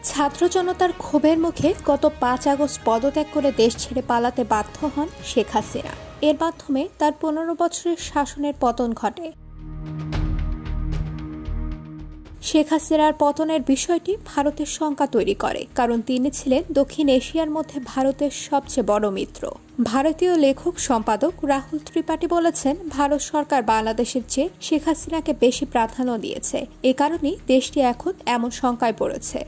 ছাত্র জনতার ক্ষোভের মুখে গত ৫ আগস্ট পদত্যাগ করে দেশ ছেড়ে পালাতে বাধ্য হন শেখ হাসিনা। এর মাধ্যমে তার ১৫ বছরের শাসনের পতন ঘটে। শেখ হাসিনার পতনের বিষয়টি ভারতের শঙ্কা তৈরি করে, কারণ তিনি ছিলেন দক্ষিণ এশিয়ার মধ্যে ভারতের সবচেয়ে বড় মিত্র। ভারতীয় লেখক সম্পাদক রাহুল ত্রিপাঠী বলেছেন, ভারত সরকার বাংলাদেশের চেয়ে শেখ হাসিনাকে বেশি প্রাধান্য দিয়েছে। এ কারণেই দেশটি এখন এমন শঙ্কায় পড়েছে।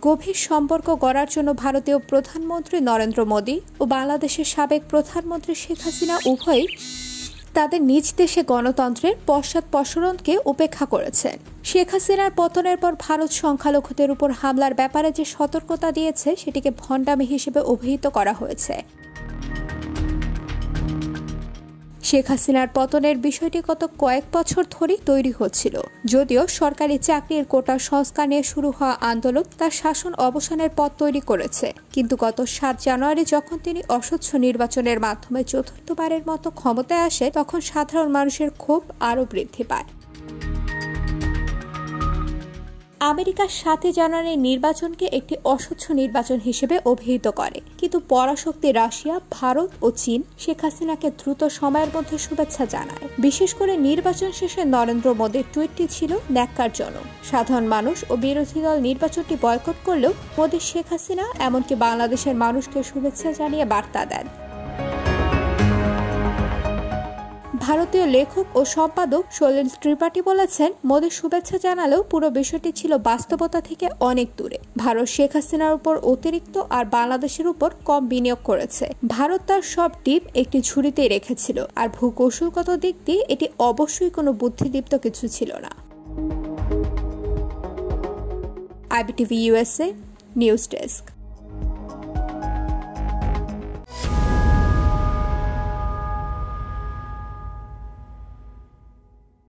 গভীর সম্পর্ক গড়ার জন্য ভারতীয় প্রধানমন্ত্রী নরেন্দ্র মোদী ও বাংলাদেশের সাবেক প্রধানমন্ত্রী শেখ হাসিনা উভয়ই তাদের নিজ দেশে গণতন্ত্রের পশ্চাৎপসরণকে উপেক্ষা করেছেন। শেখ হাসিনার পতনের পর ভারত সংখ্যালঘুদের উপর হামলার ব্যাপারে যে সতর্কতা দিয়েছে, সেটিকে ভণ্ডামি হিসেবে অভিহিত করা হয়েছে। শেখ হাসিনার পতনের বিষয়টি গত কয়েক বছর ধরেই তৈরি হচ্ছিল। যদিও সরকারি চাকরির কোটা সংস্কার নিয়ে শুরু হওয়া আন্দোলন তার শাসন অবসানের পথ তৈরি করেছে, কিন্তু গত ৭ জানুয়ারি যখন তিনি অস্বচ্ছ নির্বাচনের মাধ্যমে চতুর্থবারের মতো ক্ষমতায় আসে, তখন সাধারণ মানুষের ক্ষোভ আরও বৃদ্ধি পায়। আমেরিকার ৭ জানুয়ারির নির্বাচনকে একটি অস্বচ্ছ নির্বাচন হিসেবে অভিহিত করে, কিন্তু পরাশক্তি রাশিয়া, ভারত ও চীন শেখ হাসিনাকে দ্রুত সময়ের মধ্যে শুভেচ্ছা জানায়। বিশেষ করে নির্বাচন শেষে নরেন্দ্র মোদীর টুইটটি ছিল ন্যাক্কারজনক। সাধারণ মানুষ ও বিরোধী দল নির্বাচনটি বয়কট করলেও মোদী শেখ হাসিনা এমনকি বাংলাদেশের মানুষকে শুভেচ্ছা জানিয়ে বার্তা দেন। ভারতীয় লেখক ও সম্পাদক সলিল ত্রিপাঠী বলেছেন, মোদী শুভেচ্ছা জানালেও পুরো বিষয়টি ছিল বাস্তবতা থেকে অনেক দূরে। ভারত শেখ হাসিনার উপর অতিরিক্ত আর বাংলাদেশের উপর কম বিনিয়োগ করেছে। ভারত তার সব ডিপ একটি ঝুড়িতেই রেখেছিল, আর ভূকৌশলগত দিক দিয়ে এটি অবশ্যই কোনো বুদ্ধিদীপ্ত কিছু ছিল না। IBTV USA news desk.